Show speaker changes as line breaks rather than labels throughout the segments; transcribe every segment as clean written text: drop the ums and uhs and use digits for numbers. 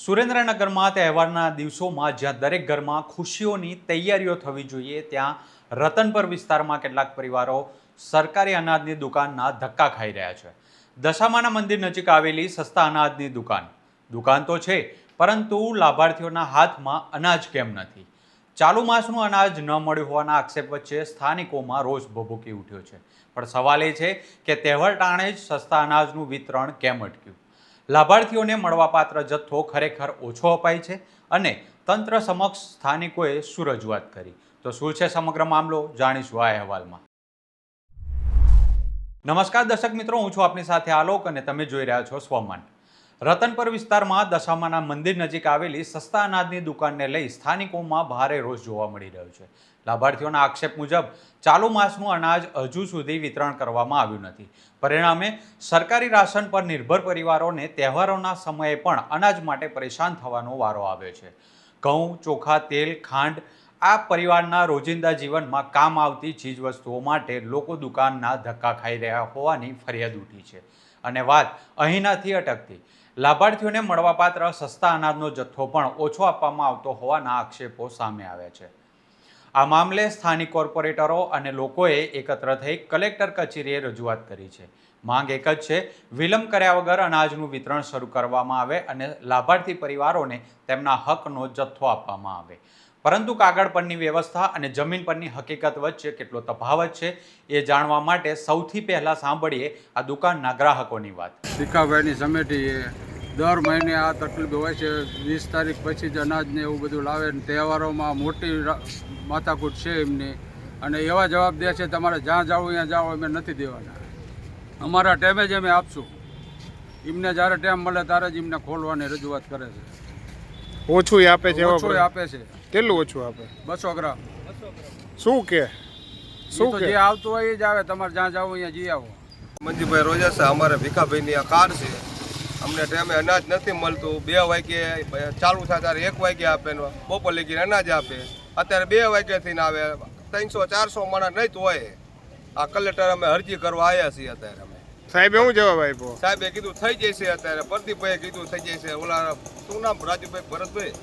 સુરેન્દ્રનગરમાં તહેવારના દિવસોમાં જ્યાં દરેક ઘરમાં ખુશીઓની તૈયારીઓ થવી જોઈએ, ત્યાં રતનપર વિસ્તારમાં કેટલાક પરિવારો સરકારી અનાજની દુકાનના ધક્કા ખાઈ રહ્યા છે. દશામાના મંદિર નજીક આવેલી સસ્તા અનાજની દુકાન તો છે, પરંતુ લાભાર્થીઓના હાથમાં અનાજ કેમ નથી? ચાલુ માસનું અનાજ ન મળ્યું હોવાના આક્ષેપ વચ્ચે સ્થાનિકોમાં રોષ ભભૂકી ઉઠ્યો છે. પણ સવાલ એ છે કે તહેવાર ટાણે જ સસ્તા અનાજનું વિતરણ કેમ અટક્યું? લાભાર્થીઓને મળવાપાત્ર જથ્થો ખરેખર ઓછો અપાય છે અને તંત્ર સમક્ષ સ્થાનિકોએ શું રજૂઆત કરી? તો શું છે સમગ્ર મામલો, જાણીશું આ અહેવાલમાં. નમસ્કાર દર્શક મિત્રો, હું છું આપની સાથે આલોક અને તમે જોઈ રહ્યા છો સ્વમાન. રતનપર વિસ્તારમાં દશામાના મંદિર નજીક આવેલી સસ્તા અનાજની દુકાનને લઈ સ્થાનિકોમાં ભારે રોષ જોવા મળી રહ્યો છે. લાભાર્થીઓના આક્ષેપ મુજબ ચાલુ માસનું અનાજ હજુ સુધી વિતરણ કરવામાં આવ્યું નથી. પરિણામે સરકારી રાશન પર નિર્ભર પરિવારોને તહેવારોના સમયે પણ અનાજ માટે પરેશાન થવાનો વારો આવ્યો છે. ઘઉં, ચોખા, તેલ, ખાંડ આ પરિવારના રોજિંદા જીવનમાં કામ આવતી ચીજવસ્તુઓ માટે લોકો દુકાનના ધક્કા ખાઈ રહ્યા હોવાની ફરિયાદ ઉઠી છે. અને વાત અહીં નથી અટકતી. લાભાર્થીઓને મળવાપાત્ર સસ્તા અનાજનો જથ્થો પણ ઓછો આપવામાં આવતો હોવાના આક્ષેપો સામે આવ્યા છે. આ મામલે સ્થાનિક કોર્પોરેટરો અને લોકોએ એકત્ર થઈ કલેક્ટર કચેરીએ રજૂઆત કરી છે. માંગ એક જ છે, વિલંબ કર્યા વગર અનાજનું વિતરણ શરૂ કરવામાં આવે અને લાભાર્થી પરિવારોને તેમના હકનો જથ્થો આપવામાં આવે. પરંતુ કાગળ પરની વ્યવસ્થા અને જમીન પરની હકીકત વચ્ચે કેટલો તફાવત છે એ જાણવા માટે સૌથી પહેલાં સાંભળીએ આ દુકાનના ગ્રાહકોની વાત.
ભીખાભાઈની સમિતિએ દર મહિને આ તકલીફ હોય છે. 20 તારીખ પછી જ અનાજને એવું બધું લાવે ને તહેવારોમાં મોટી માથાકૂટ છે એમની, અને એવા જવાબ દે છે તમારે જ્યાં જાઓ ત્યાં જાઓ, અમે નથી દેવાના. અમારા ટાઈમે જ અમે આપશું. એમને જ્યારે ટાઈમ મળે ત્યારે જ એમને ખોલવાની રજૂઆત કરે છે.
ઓછું આપે છે?
ઓછું આપે છે.
કેટલું ઓછું આપે?
200 ગ્રામ.
શું કે
જે આવતું હોય એ જ આવે. તમારે જ્યાં જાઓ અહીંયા જઈ આવો.
મંજીભાઈ રોજા છે. અમારે ભીખાભાઈની આ કાર છે. અમને ટાઈમે અનાજ નથી મળતું. 2 વાગ્યે ચાલુ થાય ત્યારે 1 વાગ્યે આપે, બપોર લગીને અનાજ આપે. અત્યારે 2 વાગ્યાથી આવે. 300-400 માણસ નહીં તો હોય. આ કલેક્ટર અમે અરજી કરવા આવ્યા છીએ. અત્યારે અમે
સાહેબ શું જવાબ આપ્યો?
સાહેબે કીધું થઈ જશે. અત્યારે પ્રદીપભાઈએ કીધું થઈ જશે. ઓલા શું નામ, રાજુભાઈ, ભરતભાઈ,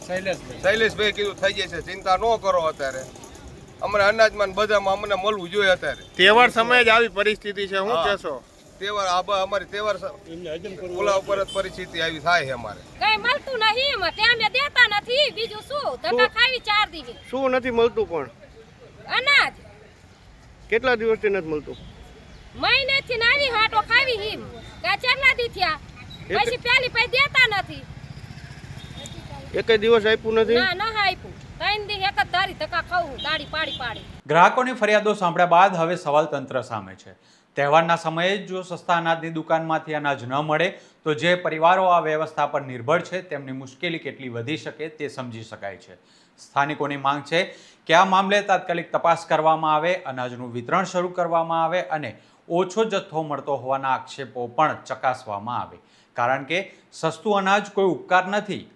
શૈલેષભાઈ કીધું થઈ જશે, ચિંતા ન કરો. અત્યારે અમને અનાજમાં બધામાં અમને મળવું જોઈએ. અત્યારે
તહેવાર સમયે જ આવી પરિસ્થિતિ છે, શું કહેશો?
તહેવાર અમારી તહેવાર ઓલા ઉપર જ પરિસ્થિતિ આવી થાય છે. અમારે
કઈ મળતું નહીં, અમે દેતા નથી. બીજું શું, ધક્કા ખાવી 4 દિવસ.
શું નથી મળતું? પણ
અનાજ
કેટલા દિવસથી નથી મળતું?
મહિનેથી નાવી હાટો ખાવી હિમ કા ચારના દી થયા, પછી પેલી પૈ દેતા નથી.
એકે દિવસ આપ્યું નથી?
ના ના આપ્યું. 3 દી એક જ ધારી ધક્કા ખાવું, દાડી પાડી.
ગ્રાહકોની ફરિયાદો સાંભળ્યા બાદ હવે સવાલ તંત્ર સામે છે. તહેવારના સમયે જ જો સસ્તા અનાજની દુકાનમાંથી અનાજ ન મળે તો જે પરિવારો આ વ્યવસ્થા પર નિર્ભર છે તેમની મુશ્કેલી કેટલી વધી શકે તે સમજી શકાય છે. સ્થાનિકોની માંગ છે કે આ મામલે તાત્કાલિક તપાસ કરવામાં આવે, અનાજનું વિતરણ શરૂ કરવામાં આવે અને ઓછો જથ્થો મળતો હોવાના આક્ષેપો પણ ચકાસવામાં આવે. કારણ કે સસ્તું અનાજ કોઈ ઉપકાર નથી,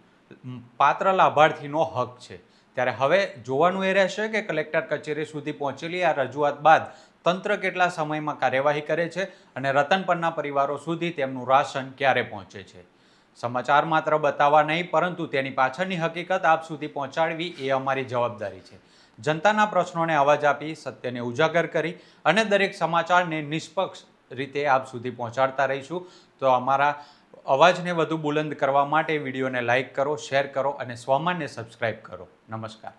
પાત્ર લાભાર્થીનો હક છે. ત્યારે હવે જોવાનું એ રહેશે કે કલેક્ટર કચેરી સુધી પહોંચેલી આ રજૂઆત બાદ તંત્ર કેટલા સમયમાં કાર્યવાહી કરે છે અને રતનપરના પરિવારો સુધી તેમનું રાશન ક્યારે પહોંચે છે. સમાચાર માત્ર બતાવવા નહીં, પરંતુ તેની પાછળની હકીકત આપ સુધી પહોંચાડવી એ અમારી જવાબદારી છે. જનતાના પ્રશ્નોને અવાજ આપી, સત્યને ઉજાગર કરી અને દરેક સમાચારને નિષ્પક્ષ રીતે આપ સુધી પહોંચાડતા રહીશું. તો અમારા અવાજને વધુ બુલંદ કરવા માટે વિડીયોને લાઇક કરો, શેર કરો અને સ્વમાનને સબસ્ક્રાઇબ કરો. નમસ્કાર.